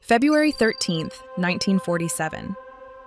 February 13th, 1947.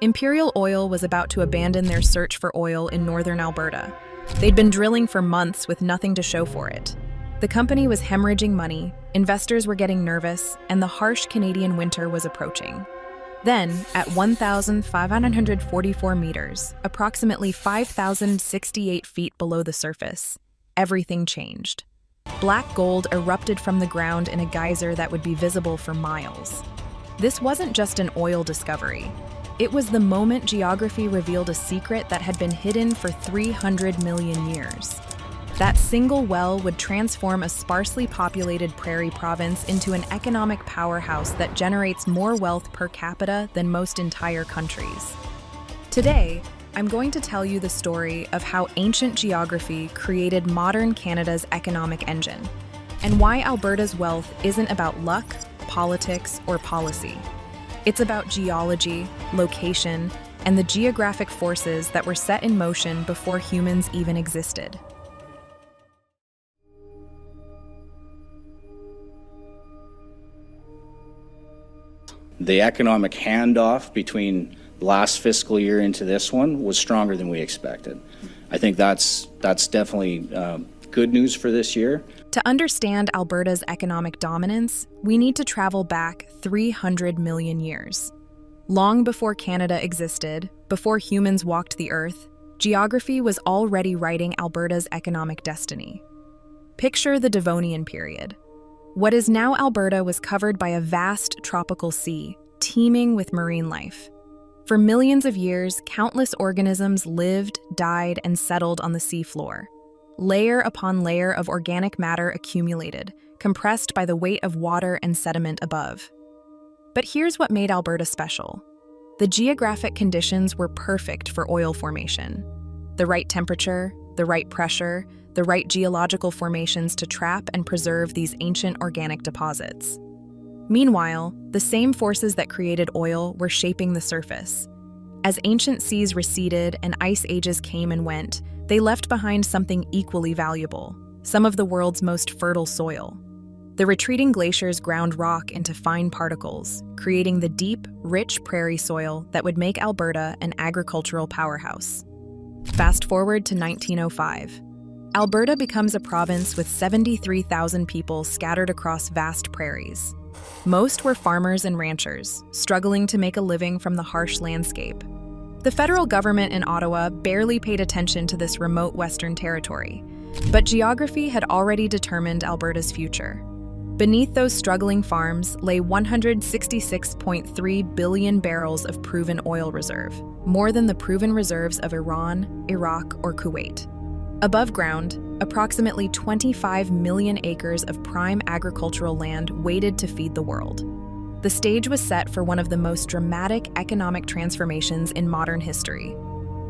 Imperial Oil was about to abandon their search for oil in northern Alberta. They'd been drilling for months with nothing to show for it. The company was hemorrhaging money, investors were getting nervous, and the harsh Canadian winter was approaching. Then, at 1,544 meters, approximately 5,068 feet below the surface, everything changed. Black gold erupted from the ground in a geyser that would be visible for miles. This wasn't just an oil discovery. It was the moment geography revealed a secret that had been hidden for 300 million years. That single well would transform a sparsely populated prairie province into an economic powerhouse that generates more wealth per capita than most entire countries. Today, I'm going to tell you the story of how ancient geography created modern Canada's economic engine, and why Alberta's wealth isn't about luck, politics, or policy. It's about geology, location, and the geographic forces that were set in motion before humans even existed. The economic handoff between last fiscal year into this one was stronger than we expected. I think that's definitely good news for this year. To understand Alberta's economic dominance, we need to travel back 300 million years. Long before Canada existed, before humans walked the earth, geography was already writing Alberta's economic destiny. Picture the Devonian period. What is now Alberta was covered by a vast tropical sea, teeming with marine life. For millions of years, countless organisms lived, died, and settled on the seafloor. Layer upon layer of organic matter accumulated, compressed by the weight of water and sediment above. But here's what made Alberta special. The geographic conditions were perfect for oil formation. The right temperature, the right pressure, the right geological formations to trap and preserve these ancient organic deposits. Meanwhile, the same forces that created oil were shaping the surface. As ancient seas receded and ice ages came and went, they left behind something equally valuable, some of the world's most fertile soil. The retreating glaciers ground rock into fine particles, creating the deep, rich prairie soil that would make Alberta an agricultural powerhouse. Fast forward to 1905. Alberta becomes a province with 73,000 people scattered across vast prairies. Most were farmers and ranchers, struggling to make a living from the harsh landscape. The federal government in Ottawa barely paid attention to this remote Western territory, but geography had already determined Alberta's future. Beneath those struggling farms lay 166.3 billion barrels of proven oil reserve, more than the proven reserves of Iran, Iraq, or Kuwait. Above ground, approximately 25 million acres of prime agricultural land waited to feed the world. The stage was set for one of the most dramatic economic transformations in modern history.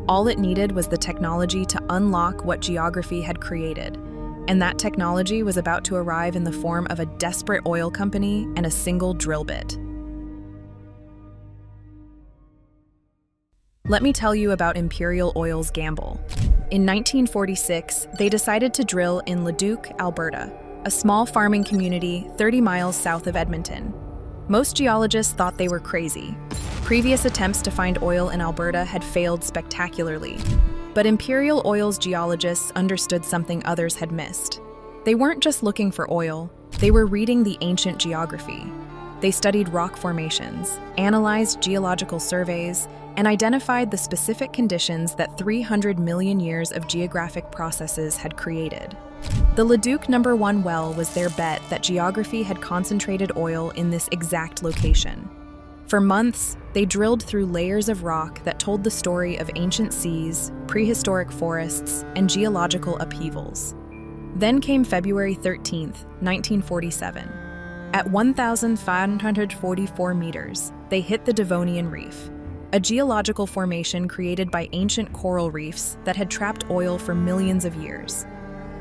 All it needed was the technology to unlock what geography had created, and that technology was about to arrive in the form of a desperate oil company and a single drill bit. Let me tell you about Imperial Oil's gamble. In 1946, they decided to drill in Leduc, Alberta, a small farming community 30 miles south of Edmonton. Most geologists thought they were crazy. Previous attempts to find oil in Alberta had failed spectacularly. But Imperial Oil's geologists understood something others had missed. They weren't just looking for oil, they were reading the ancient geography. They studied rock formations, analyzed geological surveys, and identified the specific conditions that 300 million years of geographic processes had created. The Leduc No. 1 well was their bet that geography had concentrated oil in this exact location. For months, they drilled through layers of rock that told the story of ancient seas, prehistoric forests, and geological upheavals. Then came February 13th, 1947. At 1,544 meters, they hit the Devonian Reef, a geological formation created by ancient coral reefs that had trapped oil for millions of years.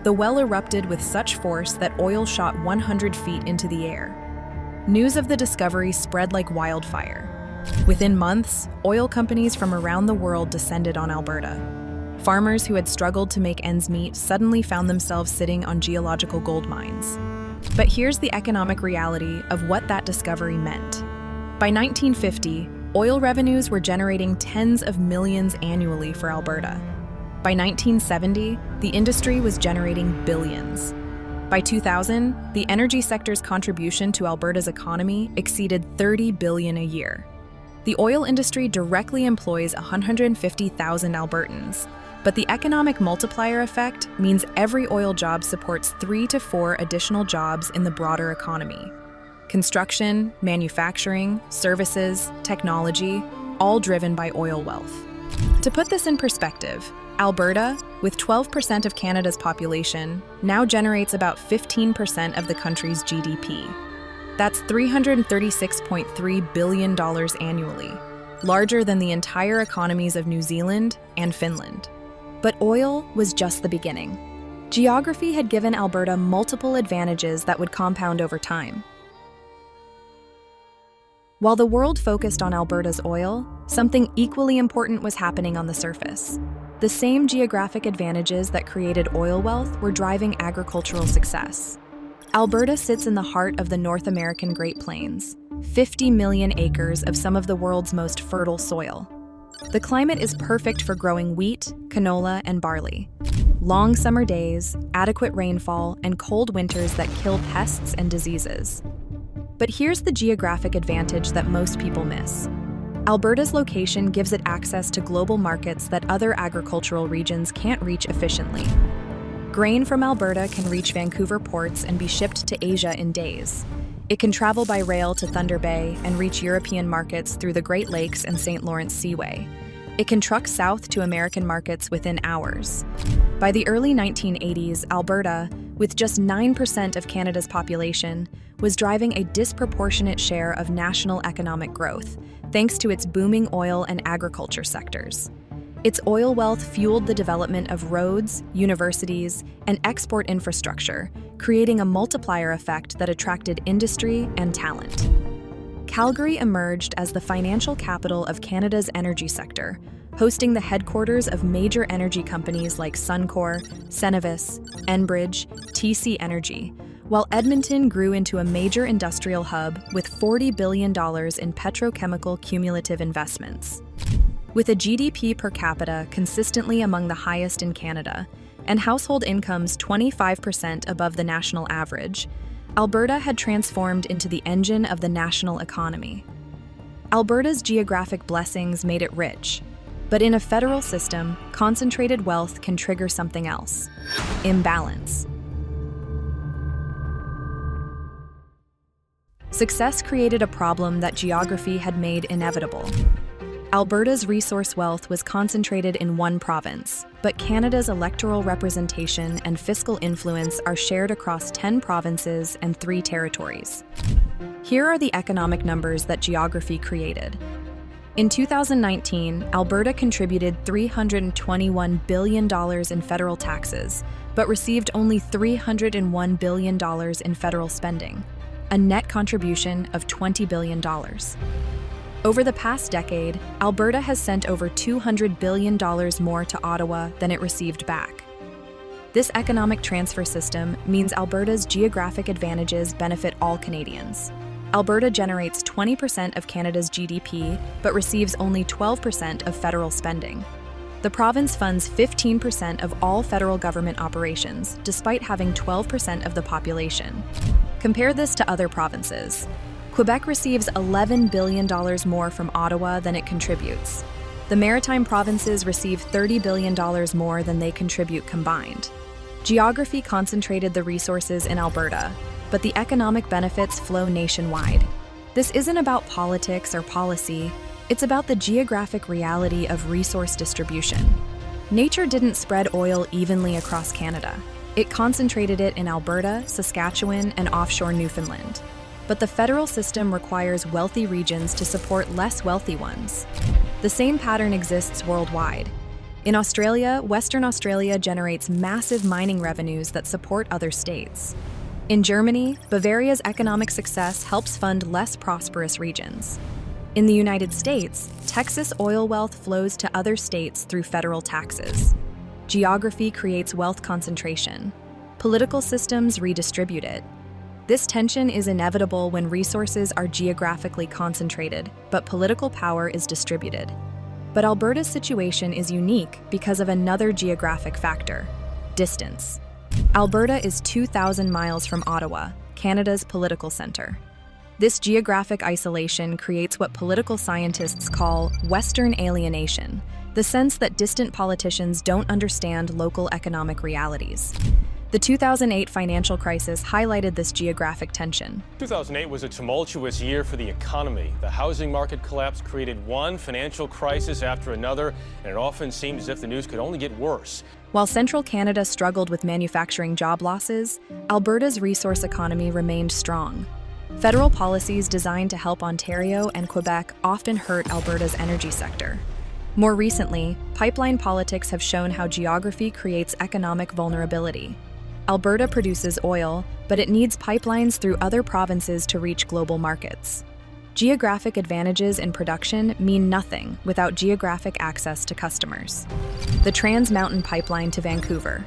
The well erupted with such force that oil shot 100 feet into the air. News of the discovery spread like wildfire. Within months, oil companies from around the world descended on Alberta. Farmers who had struggled to make ends meet suddenly found themselves sitting on geological gold mines. But here's the economic reality of what that discovery meant. By 1950, oil revenues were generating tens of millions annually for Alberta. By 1970, the industry was generating billions. By 2000, the energy sector's contribution to Alberta's economy exceeded $30 billion a year. The oil industry directly employs 150,000 Albertans, but the economic multiplier effect means every oil job supports 3 to 4 additional jobs in the broader economy. Construction, manufacturing, services, technology, all driven by oil wealth. To put this in perspective, Alberta, with 12% of Canada's population, now generates about 15% of the country's GDP. That's $336.3 billion annually, larger than the entire economies of New Zealand and Finland. But oil was just the beginning. Geography had given Alberta multiple advantages that would compound over time. While the world focused on Alberta's oil, something equally important was happening on the surface. The same geographic advantages that created oil wealth were driving agricultural success. Alberta sits in the heart of the North American Great Plains, 50 million acres of some of the world's most fertile soil. The climate is perfect for growing wheat, canola, and barley. Long summer days, adequate rainfall, and cold winters that kill pests and diseases. But here's the geographic advantage that most people miss. Alberta's location gives it access to global markets that other agricultural regions can't reach efficiently. Grain from Alberta can reach Vancouver ports and be shipped to Asia in days. It can travel by rail to Thunder Bay and reach European markets through the Great Lakes and St. Lawrence Seaway. It can truck south to American markets within hours. By the early 1980s, Alberta, with just 9% of Canada's population, was driving a disproportionate share of national economic growth, thanks to its booming oil and agriculture sectors. Its oil wealth fueled the development of roads, universities, and export infrastructure, creating a multiplier effect that attracted industry and talent. Calgary emerged as the financial capital of Canada's energy sector, hosting the headquarters of major energy companies like Suncor, Cenovus, Enbridge, TC Energy, while Edmonton grew into a major industrial hub with $40 billion in petrochemical cumulative investments. With a GDP per capita consistently among the highest in Canada, and household incomes 25% above the national average, Alberta had transformed into the engine of the national economy. Alberta's geographic blessings made it rich, but in a federal system, concentrated wealth can trigger something else: imbalance. Success created a problem that geography had made inevitable. Alberta's resource wealth was concentrated in one province, but Canada's electoral representation and fiscal influence are shared across 10 provinces and 3 territories. Here are the economic numbers that geography created. In 2019, Alberta contributed $321 billion in federal taxes, but received only $301 billion in federal spending, a net contribution of $20 billion. Over the past decade, Alberta has sent over $200 billion more to Ottawa than it received back. This economic transfer system means Alberta's geographic advantages benefit all Canadians. Alberta generates 20% of Canada's GDP, but receives only 12% of federal spending. The province funds 15% of all federal government operations, despite having 12% of the population. Compare this to other provinces. Quebec receives $11 billion more from Ottawa than it contributes. The Maritime provinces receive $30 billion more than they contribute combined. Geography concentrated the resources in Alberta, but the economic benefits flow nationwide. This isn't about politics or policy, it's about the geographic reality of resource distribution. Nature didn't spread oil evenly across Canada. It concentrated it in Alberta, Saskatchewan, and offshore Newfoundland. But the federal system requires wealthy regions to support less wealthy ones. The same pattern exists worldwide. In Australia, Western Australia generates massive mining revenues that support other states. In Germany, Bavaria's economic success helps fund less prosperous regions. In the United States, Texas oil wealth flows to other states through federal taxes. Geography creates wealth concentration. Political systems redistribute it. This tension is inevitable when resources are geographically concentrated, but political power is distributed. But Alberta's situation is unique because of another geographic factor: distance. Alberta is 2,000 miles from Ottawa, Canada's political center. This geographic isolation creates what political scientists call Western alienation, the sense that distant politicians don't understand local economic realities. The 2008 financial crisis highlighted this geographic tension. 2008 was a tumultuous year for the economy. The housing market collapse created one financial crisis after another, and it often seemed as if the news could only get worse. While central Canada struggled with manufacturing job losses, Alberta's resource economy remained strong. Federal policies designed to help Ontario and Quebec often hurt Alberta's energy sector. More recently, pipeline politics have shown how geography creates economic vulnerability. Alberta produces oil, but it needs pipelines through other provinces to reach global markets. Geographic advantages in production mean nothing without geographic access to customers. The Trans Mountain Pipeline to Vancouver,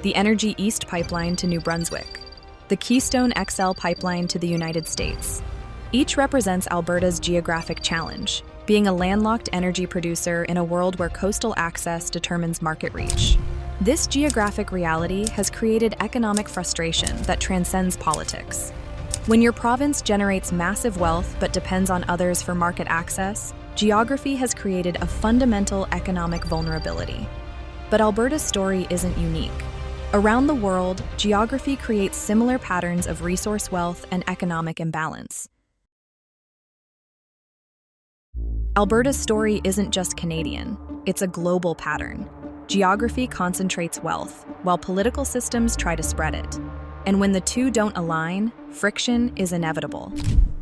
the Energy East Pipeline to New Brunswick, the Keystone XL Pipeline to the United States. Each represents Alberta's geographic challenge, being a landlocked energy producer in a world where coastal access determines market reach. This geographic reality has created economic frustration that transcends politics. When your province generates massive wealth but depends on others for market access, geography has created a fundamental economic vulnerability. But Alberta's story isn't unique. Around the world, geography creates similar patterns of resource wealth and economic imbalance. Alberta's story isn't just Canadian, it's a global pattern. Geography concentrates wealth, while political systems try to spread it. And when the two don't align, friction is inevitable.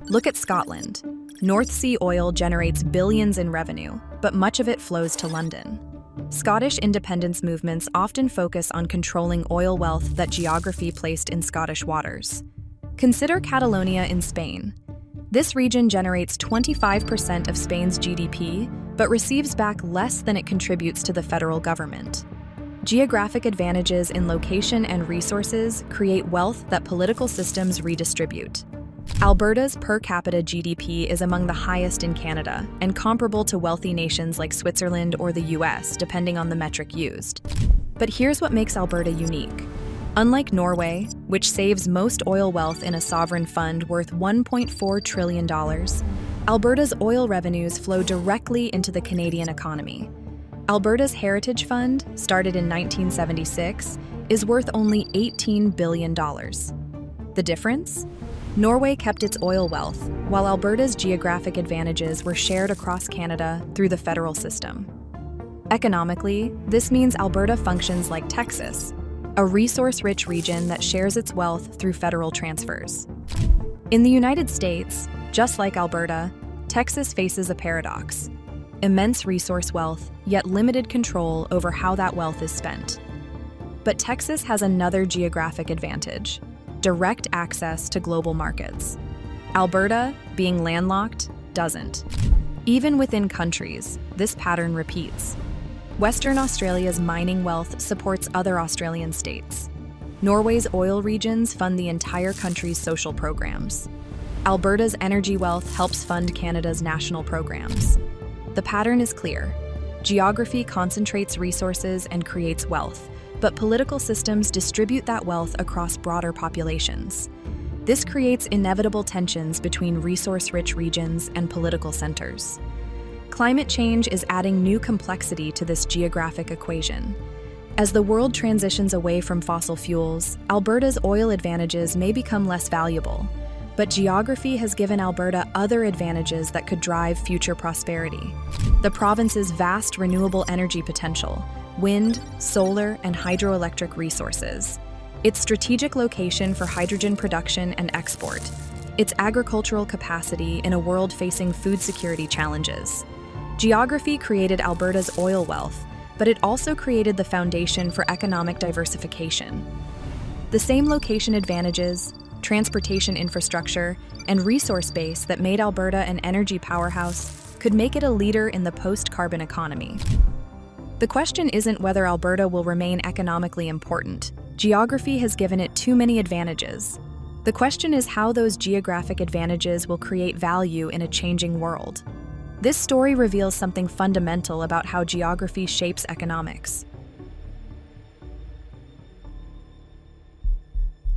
Look at Scotland. North Sea oil generates billions in revenue, but much of it flows to London. Scottish independence movements often focus on controlling oil wealth that geography placed in Scottish waters. Consider Catalonia in Spain. This region generates 25% of Spain's GDP, but receives back less than it contributes to the federal government. Geographic advantages in location and resources create wealth that political systems redistribute. Alberta's per capita GDP is among the highest in Canada and comparable to wealthy nations like Switzerland or the US, depending on the metric used. But here's what makes Alberta unique. Unlike Norway, which saves most oil wealth in a sovereign fund worth $1.4 trillion, Alberta's oil revenues flow directly into the Canadian economy. Alberta's Heritage Fund, started in 1976, is worth only $18 billion. The difference? Norway kept its oil wealth, while Alberta's geographic advantages were shared across Canada through the federal system. Economically, this means Alberta functions like Texas, a resource-rich region that shares its wealth through federal transfers. In the United States, just like Alberta, Texas faces a paradox: immense resource wealth, yet limited control over how that wealth is spent. But Texas has another geographic advantage: direct access to global markets. Alberta, being landlocked, doesn't. Even within countries, this pattern repeats. Western Australia's mining wealth supports other Australian states. Norway's oil regions fund the entire country's social programs. Alberta's energy wealth helps fund Canada's national programs. The pattern is clear. Geography concentrates resources and creates wealth, but political systems distribute that wealth across broader populations. This creates inevitable tensions between resource-rich regions and political centers. Climate change is adding new complexity to this geographic equation. As the world transitions away from fossil fuels, Alberta's oil advantages may become less valuable. But geography has given Alberta other advantages that could drive future prosperity. The province's vast renewable energy potential, wind, solar, and hydroelectric resources, its strategic location for hydrogen production and export, its agricultural capacity in a world facing food security challenges. Geography created Alberta's oil wealth, but it also created the foundation for economic diversification. The same location advantages, transportation infrastructure, and resource base that made Alberta an energy powerhouse could make it a leader in the post-carbon economy. The question isn't whether Alberta will remain economically important. Geography has given it too many advantages. The question is how those geographic advantages will create value in a changing world. This story reveals something fundamental about how geography shapes economics.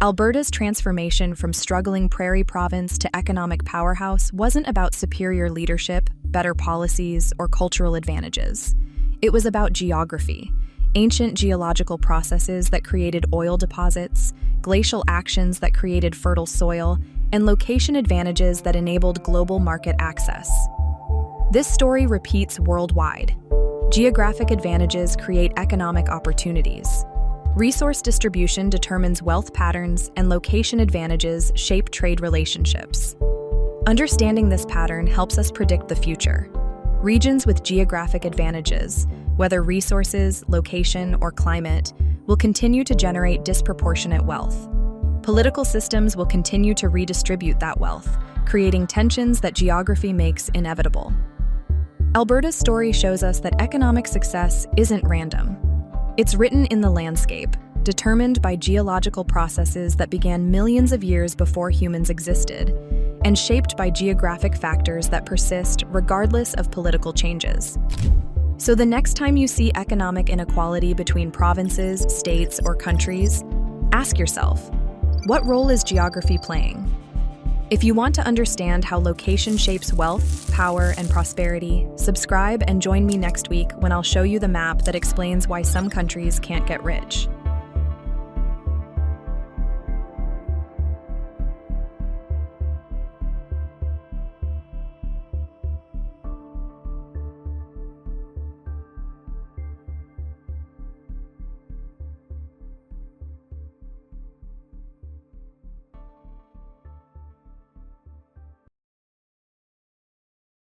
Alberta's transformation from struggling prairie province to economic powerhouse wasn't about superior leadership, better policies, or cultural advantages. It was about geography, ancient geological processes that created oil deposits, glacial actions that created fertile soil, and location advantages that enabled global market access. This story repeats worldwide. Geographic advantages create economic opportunities. Resource distribution determines wealth patterns, and location advantages shape trade relationships. Understanding this pattern helps us predict the future. Regions with geographic advantages, whether resources, location, or climate, will continue to generate disproportionate wealth. Political systems will continue to redistribute that wealth, creating tensions that geography makes inevitable. Alberta's story shows us that economic success isn't random. It's written in the landscape, determined by geological processes that began millions of years before humans existed, and shaped by geographic factors that persist regardless of political changes. So the next time you see economic inequality between provinces, states, or countries, ask yourself, what role is geography playing? If you want to understand how location shapes wealth, power, and prosperity, subscribe and join me next week when I'll show you the map that explains why some countries can't get rich.